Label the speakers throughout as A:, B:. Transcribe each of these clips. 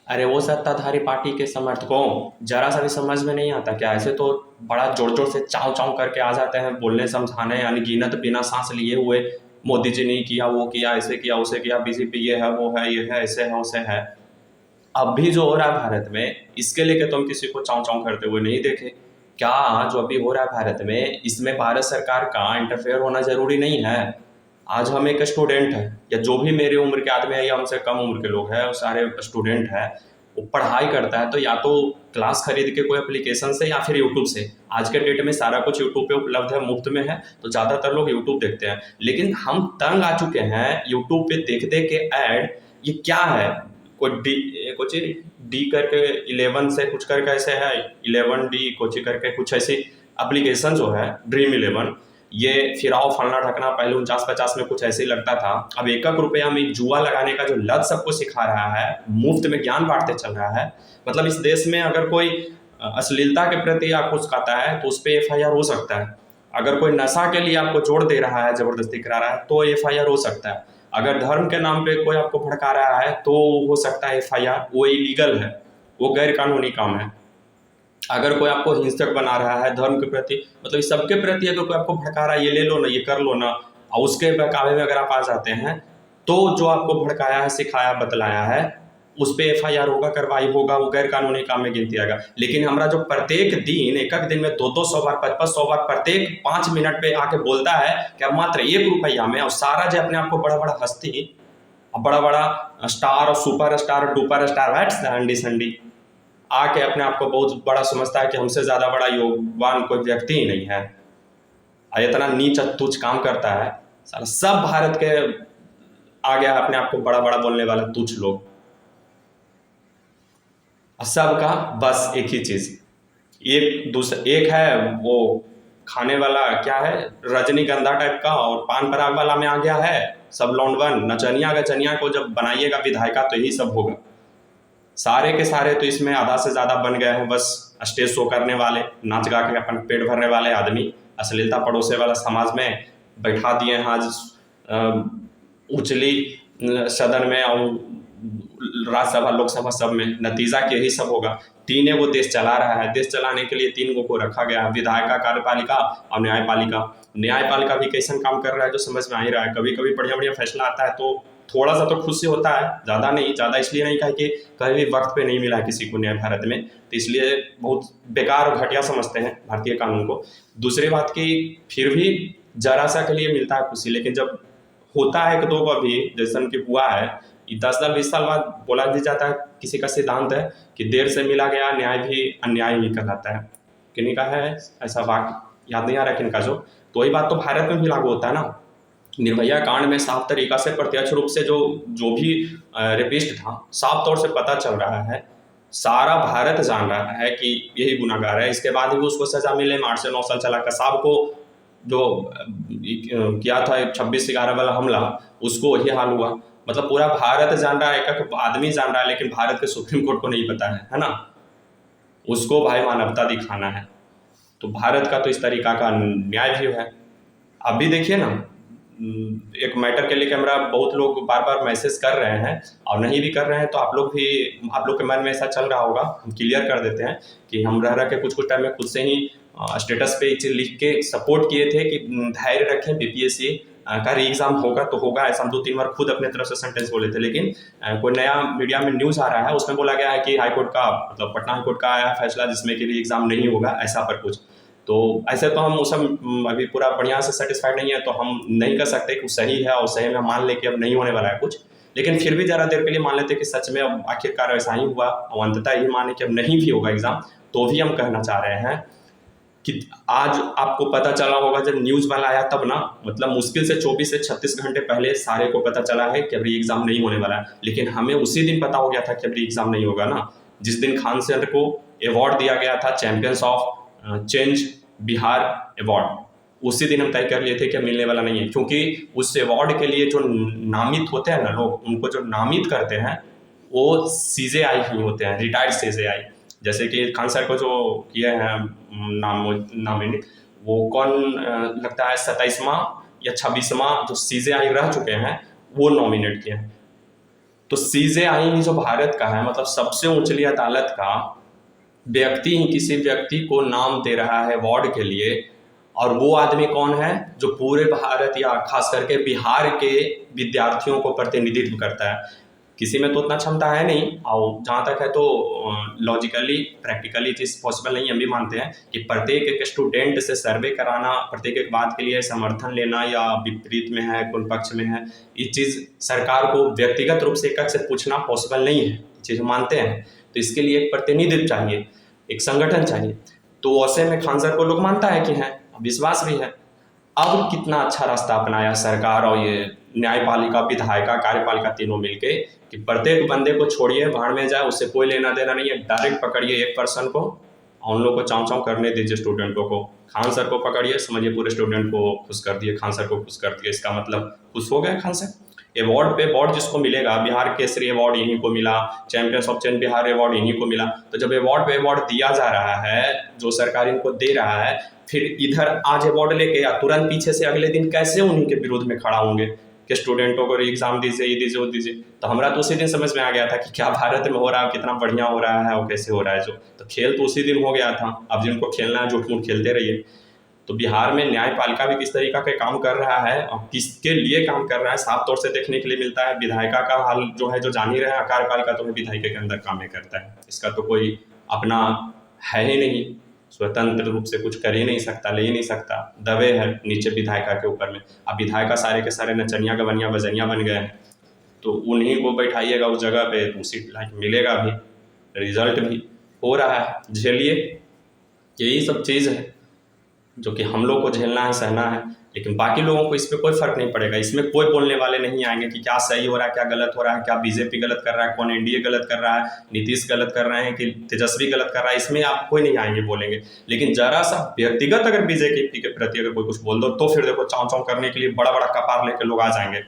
A: अरे वो सत्ताधारी पार्टी के समर्थकों, जरा सा भी समझ में नहीं आता क्या? ऐसे तो बड़ा जोर जोर से चाव चाव करके आ जाते हैं बोलने समझाने, अनगिनत बिना सांस लिए हुए। मोदी जी ने किया, वो किया, ऐसे किया, उसे किया, बीजेपी ये है, वो है, ये है, ऐसे है, उसे है। अब भी जो हो रहा है भारत में, इसके लेके तुम किसी को चाव चाव करते हुए नहीं देखे क्या? जो अभी हो रहा है भारत में, इसमें भारत सरकार का इंटरफेयर होना जरूरी नहीं है। आज हम एक स्टूडेंट है, या जो भी मेरी उम्र के आदमी है या हमसे कम उम्र के लोग हैं, वो सारे स्टूडेंट है। वो पढ़ाई करता है तो या तो क्लास खरीद के कोई एप्लीकेशन से या फिर यूट्यूब से। आज के डेट में सारा कुछ यूट्यूब पे उपलब्ध है, मुफ्त में है, तो ज़्यादातर लोग यूट्यूब देखते हैं। लेकिन हम तंग आ चुके हैं यूट्यूब पे देख देख के ऐड। ये क्या है? कोई डी, कुछ डी करके 11 से कुछ करके ऐसे है, 11D कुछ करके कुछ ऐसी एप्लीकेशन जो है, ड्रीम 11। ये फिराओ फलना ढकना, पहले 49-50 में कुछ ऐसे ही लगता था। अब 1-1 रुपया में जुआ लगाने का जो लत सबको सिखा रहा है, मुफ्त में ज्ञान बांटते चल रहा है। मतलब इस देश में अगर कोई अश्लीलता के प्रति या कुछ कहता है तो उस पर FIR हो सकता है। अगर कोई नशा के लिए आपको जोड़ दे रहा है, जबरदस्ती करा रहा है, तो FIR हो सकता है। अगर धर्म के नाम पे कोई आपको भड़का रहा है तो हो सकता है FIR। वो इलीगल है, वो गैर कानूनी काम है। अगर कोई आपको हिंसक बना रहा है धर्म के प्रति, मतलब इस सबके प्रति अगर कोई आपको भड़का रहा है, ये ले लो ना, ये कर लो ना, और उसके बहकावे में अगर आप आ जाते हैं, तो जो आपको भड़काया है, सिखाया, बतलाया है, उस पर FIR होगा, कार्रवाई होगा, वो गैर कानूनी काम में गिनती आएगा। लेकिन हमारा जो प्रत्येक दिन, एक एक दिन में 200-200 बार, 500-500 बार, प्रत्येक 5 मिनट पे आके बोलता है कि अब मात्र 1 रुपया में, और सारा जो अपने आप को बड़ा बड़ा हस्ती, बड़ा बड़ा star, super star, duper star, हंडी संडी, आके अपने आप को बहुत बड़ा समझता है कि हमसे ज़्यादा बड़ा योगवान कोई व्यक्ति ही नहीं है, और इतना नीच तुच्छ काम करता है। सारा सब भारत के आ गया अपने आप को बड़ा बड़ा बोलने वाला तुच्छ लोग। और सबका बस एक ही चीज़, एक है वो खाने वाला, क्या है, रजनीगंधा टाइप का, और पान पराग वाला में आ गया है सब लौंडवन। नचनिया गचनिया को जब बनाइएगा विधायिका तो यही सब होगा। सारे के सारे तो इसमें आधा से ज़्यादा बन गए हैं बस स्टेज शो करने वाले, नाच गा के अपन पेट भरने वाले आदमी। अश्लीलता पड़ोसे वाला समाज में बैठा दिए हैं आज उचली सदन में और राज्यसभा लोकसभा सब में। नतीजा के यही सब होगा। 3 वो देश चला रहा है, देश चलाने के लिए 3 को रखा गया है, विधायिका, कार्यपालिका और न्यायपालिका। न्यायपालिका भी कैसन काम कर रहा है जो समझ में आ ही रहा है। कभी कभी बढ़िया बढ़िया फैसला आता है तो थोड़ा सा तो खुशी होता है, ज़्यादा नहीं। ज़्यादा इसलिए नहीं कहा कि कभी भी वक्त पे नहीं मिला किसी को न्याय भारत में, तो इसलिए बहुत बेकार और घटिया समझते हैं भारतीय कानून को। दूसरी बात की, फिर भी जरा सा के लिए मिलता है खुशी, लेकिन जब होता है 1-2 को भी, जैसन कि हुआ है, 10 साल 20 साल बाद बोला भी जाता है, किसी का सिद्धांत है कि देर से मिला गया न्याय भी अन्याय ही कहलाता है। किन्हीं का है ऐसा वाक्य, याद नहीं आ रहा किनका जो। तो वही बात तो भारत में भी लागू होता है ना। निर्भया कांड में साफ तरीका से, प्रत्यक्ष रूप से जो जो भी रेपिस्ट था, साफ तौर से पता चल रहा है, सारा भारत जान रहा है कि यही गुनाहगार है। इसके बाद भी उसको सजा मिले। 8 से 9 साल चला। कसाब को जो किया था 26/11 वाला हमला, उसको वही हाल हुआ। मतलब पूरा भारत जान रहा है, एक एक आदमी जान रहा है, लेकिन भारत के सुप्रीम कोर्ट को नहीं पता है ना। उसको भाई मानवता दिखाना है। तो भारत का तो इस तरीका का न्याय भी है। अभी देखिए ना, एक मैटर के लिए कैमरा, बहुत लोग बार बार मैसेज कर रहे हैं, और नहीं भी कर रहे हैं तो आप लोग भी, आप लोग के मन में ऐसा चल रहा होगा, हम क्लियर कर देते हैं कि हम रह के कुछ कुछ टाइम में खुद से ही स्टेटस पे चीज़ लिख के सपोर्ट किए थे कि धैर्य रखें, BPSC का री एग्ज़ाम होगा तो होगा। ऐसा हम 2-3 बार खुद अपने तरफ से सेंटेंस बोले थे। लेकिन कोई नया मीडिया में न्यूज़ आ रहा है, उसमें बोला गया है कि हाईकोर्ट का, मतलब पटना हाईकोर्ट का आया फैसला जिसमें कि री एग्ज़ाम नहीं होगा, ऐसा पर कुछ। तो ऐसे तो हम उस अभी पूरा बढ़िया से सेटिस्फाइड नहीं है, तो हम नहीं कर सकते कि सही है, और सही में मान ले कि अब नहीं होने वाला है कुछ। लेकिन फिर भी ज़रा देर के लिए मान लेते कि सच में अब आखिरकार ऐसा ही हुआ, और अंततः यही माने कि अब नहीं भी होगा एग्ज़ाम, तो भी हम कहना चाह रहे हैं कि आज आपको पता चला होगा जब न्यूज़ वाला आया तब ना, मतलब मुश्किल से 24 से 36 घंटे पहले सारे को पता चला है कि अब री एग्ज़ाम नहीं होने वाला है। लेकिन हमें उसी दिन पता हो गया था कि अब री एग्ज़ाम नहीं होगा ना, जिस दिन खान सर को अवार्ड दिया गया था, champions of change Bihar award. उसी दिन हम तय कर लिए थे कि मिलने वाला नहीं है, क्योंकि उस अवार्ड के लिए जो नामित होते हैं ना लोग, उनको जो नामित करते हैं वो CJI ही होते हैं, रिटायर्ड CJI। जैसे कि खान सर को जो किए हैं नामित, वो कौन लगता है 27वां या 26वां जो CJI रह चुके हैं, वो नॉमिनेट किए हैं। तो सीजेआई ही जो भारत का है, मतलब सबसे ऊंचली अदालत का व्यक्ति ही किसी व्यक्ति को नाम दे रहा है अवार्ड के लिए, और वो आदमी कौन है? जो पूरे भारत या खास करके बिहार के विद्यार्थियों को प्रतिनिधित्व करता है। किसी में तो उतना क्षमता है नहीं, और जहाँ तक है तो लॉजिकली प्रैक्टिकली चीज़ पॉसिबल नहीं, हम भी मानते हैं कि प्रत्येक एक स्टूडेंट से सर्वे कराना, प्रत्येक एक बात के लिए समर्थन लेना या विपरीत में है, कौन पक्ष में है, ये चीज़ सरकार को व्यक्तिगत रूप से एक से पूछना पॉसिबल नहीं है, चीज़ मानते हैं। तो इसके लिए एक प्रतिनिधित्व चाहिए, एक संगठन चाहिए। तो ऐसे में खान सर को लोग मानता है कि हैं, विश्वास भी है। अब कितना अच्छा रास्ता अपनाया सरकार और ये न्यायपालिका, विधायिका, कार्यपालिका तीनों मिलके कि प्रत्येक बंदे को छोड़िए, भाड़ में जाए, उससे कोई लेना देना नहीं है, डायरेक्ट पकड़िए एक पर्सन को और उन लोग को चाँव चाँव करने दीजिए स्टूडेंटों को। खान सर को पकड़िए, समझिए पूरे स्टूडेंट को खुश कर दिए, खान सर को खुश कर दिए, इसका मतलब खुश हो गए खान सर। अवार्ड पे अवार्ड जिसको मिलेगा, बिहार केसरी अवार्ड यहीं को मिला, champions of chain Bihar award यहीं को मिला। तो जब अवार्ड पे अवार्ड दिया जा रहा है, जो सरकार इनको दे रहा है, फिर इधर आज अवार्ड लेके या तुरंत पीछे से अगले दिन कैसे उन्हीं के विरोध में खड़ा होंगे कि स्टूडेंटों को एग्जाम दीजिए, ये दीजिए, वो दीजिए। तो हमारा तो उसी दिन समझ में आ गया था कि क्या भारत में हो रहा है, कितना बढ़िया हो रहा है और कैसे हो रहा है। जो तो खेल तो उसी दिन हो गया था, अब जिनको खेलना है झूठ मूठ खेलते रहिए। तो बिहार में न्यायपालिका भी किस तरीका के काम कर रहा है और किसके लिए काम कर रहा है, साफ तौर से देखने के लिए मिलता है। विधायिका का हाल जो है, जो जान ही रहे हैं, कार्यपालिका तो विधायिका के अंदर काम ही करता है, इसका तो कोई अपना है ही नहीं, स्वतंत्र रूप से कुछ कर ही नहीं सकता, ले ही नहीं सकता, दबे है नीचे विधायिका के ऊपर में। अब विधायिका सारे के सारे नचनिया गवनिया बजनिया बन गए हैं, तो उन्हीं को बैठाइएगा उस जगह पे, उसी लाइक मिलेगा भी, रिजल्ट भी हो रहा है, झेलिए। यही सब चीज़ है जो कि हम लोग को झेलना है, सहना है, लेकिन बाकी लोगों को इस पर कोई फर्क नहीं पड़ेगा। इसमें कोई बोलने वाले नहीं आएंगे कि क्या सही हो रहा है, क्या गलत हो रहा है, क्या बीजेपी गलत कर रहा है, कौन एनडीए गलत कर रहा है, नीतीश गलत कर रहे हैं कि तेजस्वी गलत कर रहा है, इसमें आप कोई नहीं आएंगे बोलेंगे। लेकिन जरा सा व्यक्तिगत अगर बीजेपी के प्रति अगर कोई कुछ बोल दो, तो फिर देखो चाँव चाँव करने के लिए बड़ा बड़ा कपार लेकर लोग आ जाएंगे।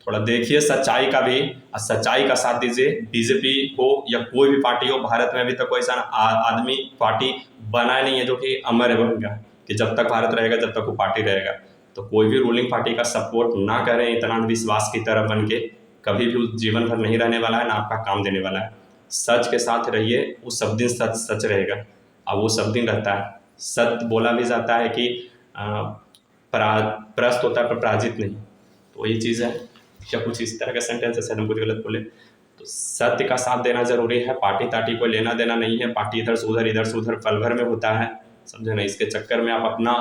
A: थोड़ा देखिए सच्चाई का भी, और सच्चाई का साथ दीजिए। बीजेपी हो या कोई भी पार्टी हो, भारत में अभी तक कोई ऐसा आदमी पार्टी बना नहीं है जो कि अमर बनेगा, कि जब तक भारत रहेगा जब तक वो पार्टी रहेगा। तो कोई भी रूलिंग पार्टी का सपोर्ट ना करें इतना विश्वास की तरह बन के, कभी भी जीवन भर नहीं रहने वाला है, ना आपका काम देने वाला है। सच के साथ रहिए, वो सब दिन सच सच रहेगा, और वो सब दिन रहता है। सत्य बोला भी जाता है कि परास्त होता है पर पराजित नहीं, तो वही चीज़ है। या कुछ इस तरह का सेंटेंस है, शायद हम कुछ गलत बोले। तो सत्य का साथ देना जरूरी है, पार्टी तार्टी को लेना देना नहीं है। पार्टी इधर से उधर पल भर में होता है, समझे ना। इसके चक्कर में आप अपना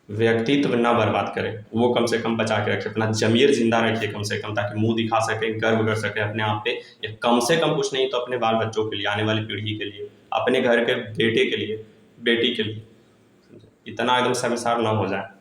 A: व्यक्तित्व ना बर्बाद करें, वो कम से कम बचा के रखें, अपना जमीर जिंदा रखिए कम से कम, ताकि मुंह दिखा सकें, गर्व कर सकें अपने आप पे, या कम से कम कुछ नहीं तो अपने बाल बच्चों के लिए, आने वाली पीढ़ी के लिए, अपने घर के बेटे के लिए, बेटी के लिए, इतना एकदम शर्मसार ना हो जाए।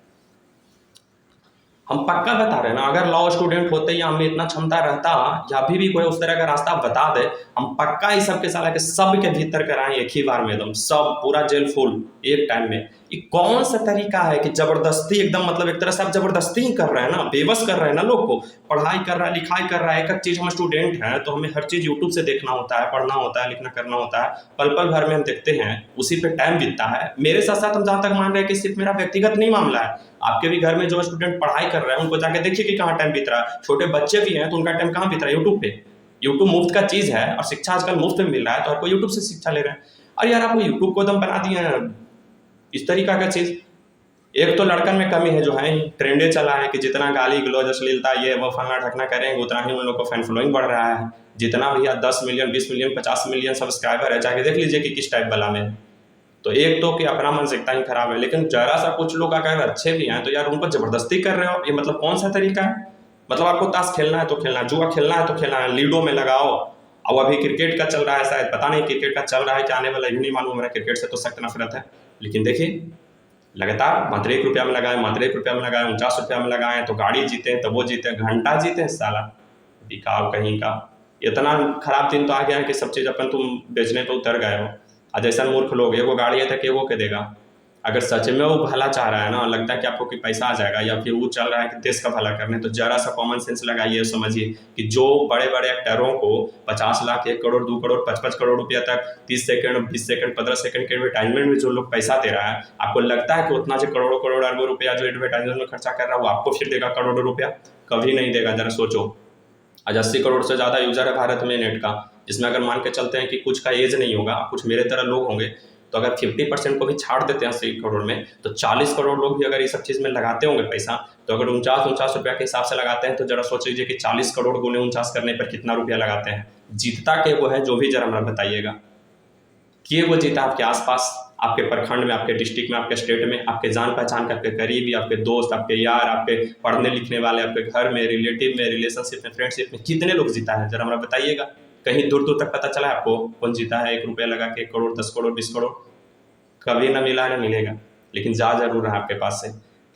A: हम पक्का बता रहे हैं ना, अगर लॉ स्टूडेंट होते या हमें इतना क्षमता रहता, या भी कोई उस तरह का रास्ता बता दे, हम पक्का ही सबके साला के सब के भीतर कराएं एक ही बार में, एकदम सब पूरा जेल फुल एक टाइम में। ये कौन सा तरीका है कि जबरदस्ती एकदम, मतलब एक तरह से आप जबरदस्ती ही कर रहे हैं ना, बेबस कर रहे हैं ना लोग को। पढ़ाई कर रहा है, लिखाई कर रहा है, एक एक चीज़, हम स्टूडेंट हैं तो हमें हर चीज़ यूट्यूब से देखना होता है, पढ़ना होता है, लिखना करना होता है, पल पल भर में हम देखते हैं, उसी पे टाइम बीतता है। मेरे साथ साथ हम जहाँ तक मान रहे हैं कि सिर्फ मेरा व्यक्तिगत नहीं मामला है, आपके भी घर में जो स्टूडेंट पढ़ाई कर रहे हैं उनको जाके देखिए कि कहाँ टाइम बीत रहा है। छोटे बच्चे भी हैं तो उनका टाइम कहाँ बीत रहा है, यूट्यूब पे। यूट्यूब मुफ्त का चीज़ है, और शिक्षा आजकल मुफ्त में मिल रहा है, तो हर कोई यूट्यूब से शिक्षा ले रहे हैं। और यार आपको यूट्यूब को एकदम बना दिए हैं इस तरीका का चीज़। एक तो लड़कन में कमी है, जो है ट्रेंडे चला है कि जितना गाली गलौज अश्लीलता ये वो फलना ढकना करेंगे, उतना ही उन लोग को फैन फॉलोइंग बढ़ रहा है। जितना भैया 10 मिलियन 20 मिलियन 50 मिलियन सब्सक्राइबर है, जाके देख लीजिए कि किस टाइप वाला में। तो एक तो कि अपना मानसिकता ही खराब है। लेकिन जरा सा कुछ लोग अगर अच्छे भी हैं तो यार उनको जबरदस्ती कर रहे हो, ये मतलब कौन सा तरीका है? मतलब आपको ताश खेलना है तो खेलना है, जुआ खेलना है तो खेलना है, लीडो में लगाओ। अब अभी क्रिकेट का चल रहा है, शायद पता नहीं क्रिकेट का चल रहा है क्या आने वाला, ये नहीं मालूम। मेरा क्रिकेट से तो सख्त नफरत है, लेकिन देखिए लगातार मात्र 1 रुपया में लगाए, मात्र 1 रुपया में लगाए, 49 रुपया में लगाए, तो गाड़ी जीते तो वो जीते, घंटा जीते साला, दिखाओ कहीं का। इतना खराब दिन तो आ गया है कि सब चीज़ अपन तुम बेचने पर उतर गए हो। और जैसा मूर्ख लोग, एगो गाड़ी है तो केगो के देगा, अगर सच में वो भला चाह रहा है ना, लगता है कि आपको कि पैसा आ जाएगा, या फिर वो चल रहा है कि देश का भला करने, तो जरा सा कॉमन सेंस लगाइए, समझिए कि जो बड़े बड़े एक्टरों को 50 लाख, 1 करोड़, 2 करोड़, 55 करोड़ रुपया तक 30 सेकंड, 20 सेकंड, 15 सेकंड के एडवर्टाइजमेंट में जो लोग पैसा दे रहा है, आपको लगता है कि उतना जो करोड़ों करोड़ अरबों रुपया जो एडवर्टाइजमेंट में खर्चा कर रहा है वो आपको फिर देगा करोड़ों रुपया? कभी नहीं देगा। जरा सोचो, आज 80 करोड़ से ज़्यादा यूजर है भारत में नेट का, जिसमें अगर मान के चलते हैं कि कुछ का एज नहीं होगा, कुछ मेरे तरह लोग होंगे, तो अगर 50% को भी छाड़ देते हैं 80 करोड़ में, तो 40 करोड़ लोग भी अगर ये सब चीज़ में लगाते होंगे पैसा, तो अगर 49 रुपया के हिसाब से लगाते हैं, तो जरा सोच लीजिए कि 40 करोड़ गुने 49 करने पर कितना रुपया लगाते हैं। जीतता के वो है जो भी, जरा हमरा बताइएगा कि वो जीता आपके आसपास, आपके प्रखंड में, आपके डिस्ट्रिक्ट में, आपके स्टेट में, आपके जान पहचान के, आपके करीबी, आपके दोस्त, आपके यार, आपके पढ़ने लिखने वाले, आपके घर में, रिलेटिव में, रिलेशनशिप में, फ्रेंडशिप में कितने लोग जीता है, जरा हमरा बताइएगा। कहीं दूर दूर तक पता चला आपको कौन जीता है 1 रुपया लगा के 1 करोड़, 10 करोड़, 20 करोड़? कभी ना मिला, ना मिलेगा। लेकिन जा जरूर रहा आपके पास से।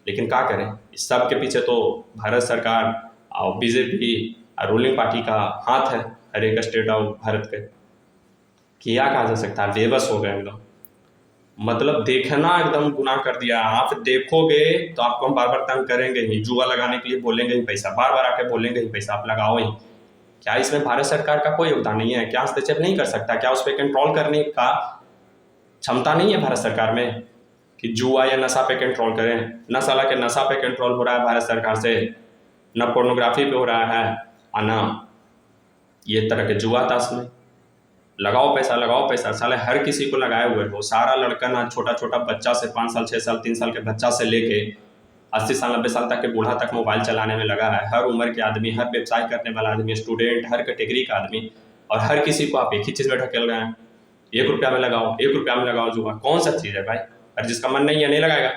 A: लेकिन क्या करें, इस सब के पीछे तो भारत सरकार और बीजेपी और रूलिंग पार्टी का हाथ है, हर एक स्टेट ऑफ भारत के। किया कहा जा सकता है, बेबस हो गए एकदम। मतलब देखना एकदम गुनाह कर दिया। आप देखोगे तो आपको हम बार बार तंग करेंगे ही, जुआ लगाने के लिए बोलेंगे ही पैसा, बार बार आके बोलेंगे ही पैसा आप लगाओ ही। क्या इसमें भारत सरकार का कोई योगदान नहीं है? क्या हस्तक्षेप नहीं कर सकता? क्या उस पर कंट्रोल करने का क्षमता नहीं है भारत सरकार में कि जुआ या नशा पे कंट्रोल करें? न साला के नशा पे कंट्रोल हो रहा है भारत सरकार से, न पोर्नोग्राफी पे हो रहा है, और न ये तरह के जुआ ताश में। लगाओ पैसा, लगाओ पैसा, साले हर किसी को लगाए हुए हो। सारा लड़का ना, छोटा छोटा बच्चा से 5 साल, 6 साल, 3 साल के बच्चा से लेके 80 साल, 90 साल तक के बूढ़ा तक मोबाइल चलाने में लगा है। हर उम्र के आदमी, हर व्यवसाय करने वाला आदमी, स्टूडेंट, हर कैटेगरी का आदमी, और हर किसी को आप एक ही चीज़ में ढकेल रहे हैं। 1 रुपया में लगाओ, 1 रुपया में लगाओ जुआ। कौन सा चीज़ है भाई? और जिसका मन नहीं है नहीं लगाएगा,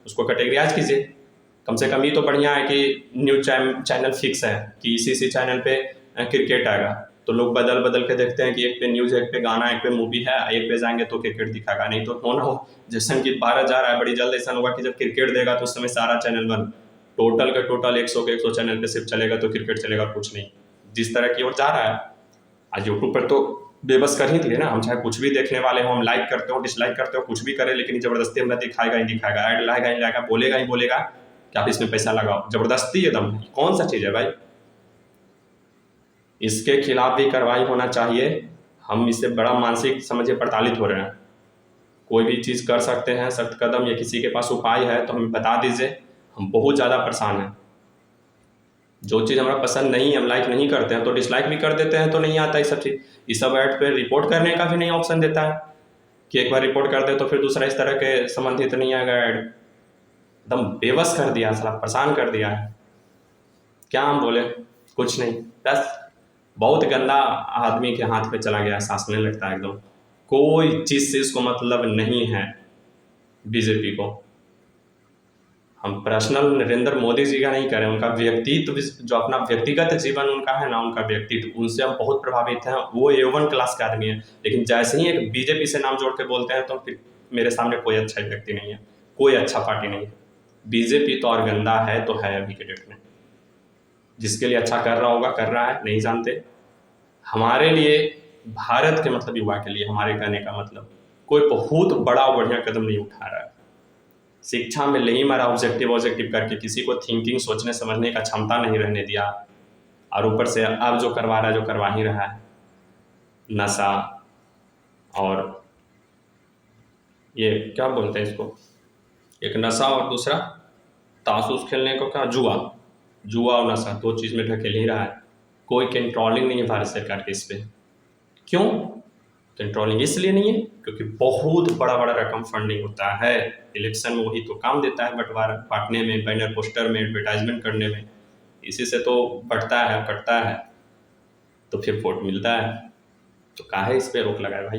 A: उसको कैटेगराइज कीजिए। कम से कम ये तो बढ़िया है कि न्यूज चैनल फिक्स है कि इसी चैनल पे क्रिकेट आएगा, तो लोग बदल बदल के देखते हैं कि एक पे न्यूज़, एक पे गाना, एक पे मूवी है, एक पे जाएंगे तो क्रिकेट दिखाएगा। नहीं तो हो ना हो, जैसे कि भारत जा रहा है, बड़ी जल्द ऐसा होगा कि जब क्रिकेट देगा तो उस समय सारा चैनल बंद, टोटल का टोटल 100 के 100 चैनल पे सिर्फ चलेगा तो क्रिकेट चलेगा, कुछ नहीं। जिस तरह की ओर जा रहा है, आज यूट्यूब पर तो बेबस कर ही दिए ना। हम चाहे कुछ भी देखने वाले हो, हम लाइक करते हो, डिसलाइक करते हो, कुछ भी करें, लेकिन ज़बरदस्ती हमें दिखाएगा ही दिखाएगा, ऐड लाएगा ही लाएगा, बोलेगा ही बोलेगा कि आप इसमें पैसा लगाओ। ज़बरदस्ती एकदम। कौन सा चीज़ है भाई? इसके खिलाफ भी कार्रवाई होना चाहिए। हम इससे बड़ा मानसिक समझिए प्रताड़ित हो रहे हैं। कोई भी चीज़ कर सकते हैं, सख्त कदम, या किसी के पास उपाय है तो हमें बता दीजिए। हम बहुत ज़्यादा परेशान हैं। जो चीज़ हमारा पसंद नहीं है, हम लाइक नहीं करते हैं तो डिसलाइक भी कर देते हैं, तो नहीं आता ये सब चीज़। ये सब ऐड पे रिपोर्ट करने का भी नहीं ऑप्शन देता है कि एक बार रिपोर्ट कर दे तो फिर दूसरा इस तरह के संबंधित नहीं आएगा ऐड। एकदम बेबस कर दिया, साला परेशान कर दिया है। क्या हम बोले? कुछ नहीं, बस बहुत गंदा आदमी के हाथ पे चला गया, शासने लगता है एकदम। कोई चीज़ से इसको मतलब नहीं है बीजेपी को। हम पर्सनल नरेंद्र मोदी जी का नहीं करें, उनका व्यक्तित्व, जो अपना व्यक्तिगत जीवन उनका है ना, उनका व्यक्तित्व, उनसे हम बहुत प्रभावित हैं। वो A1 क्लास का आदमी है, लेकिन जैसे ही एक बीजेपी से नाम जोड़ के बोलते हैं तो फिर मेरे सामने कोई अच्छा व्यक्ति नहीं है, कोई अच्छा पार्टी नहीं है। बीजेपी तो और गंदा है तो है अभी के डेट में। जिसके लिए अच्छा कर रहा होगा कर रहा है, नहीं जानते। हमारे लिए, भारत के मतलब युवा के लिए, हमारे कहने का मतलब कोई बहुत बड़ा और बढ़िया कदम नहीं उठा रहा है। शिक्षा में नहीं मारा ऑब्जेक्टिव करके, किसी को थिंकिंग, सोचने समझने का क्षमता नहीं रहने दिया, और ऊपर से अब जो करवा रहा है, जो करवा ही रहा है, नशा, और ये क्या बोलते हैं इसको, एक नशा और दूसरा तासूस खेलने को, क्या, जुआ। जुआ और नशा 2 चीज़ में ढकेल ही रहा है। कोई कंट्रोलिंग नहीं है भारत सरकार के इस पर। क्यों कंट्रोलिंग? इसलिए नहीं है क्योंकि बहुत बड़ा बड़ा रकम फंडिंग होता है इलेक्शन में, वही तो काम देता है, बंटवारा बांटने में, बैनर पोस्टर में, एडवर्टाइजमेंट करने में। इसी से तो बढ़ता है, कटता है, तो फिर वोट मिलता है। तो काहे इस पर रोक लगाए भाई?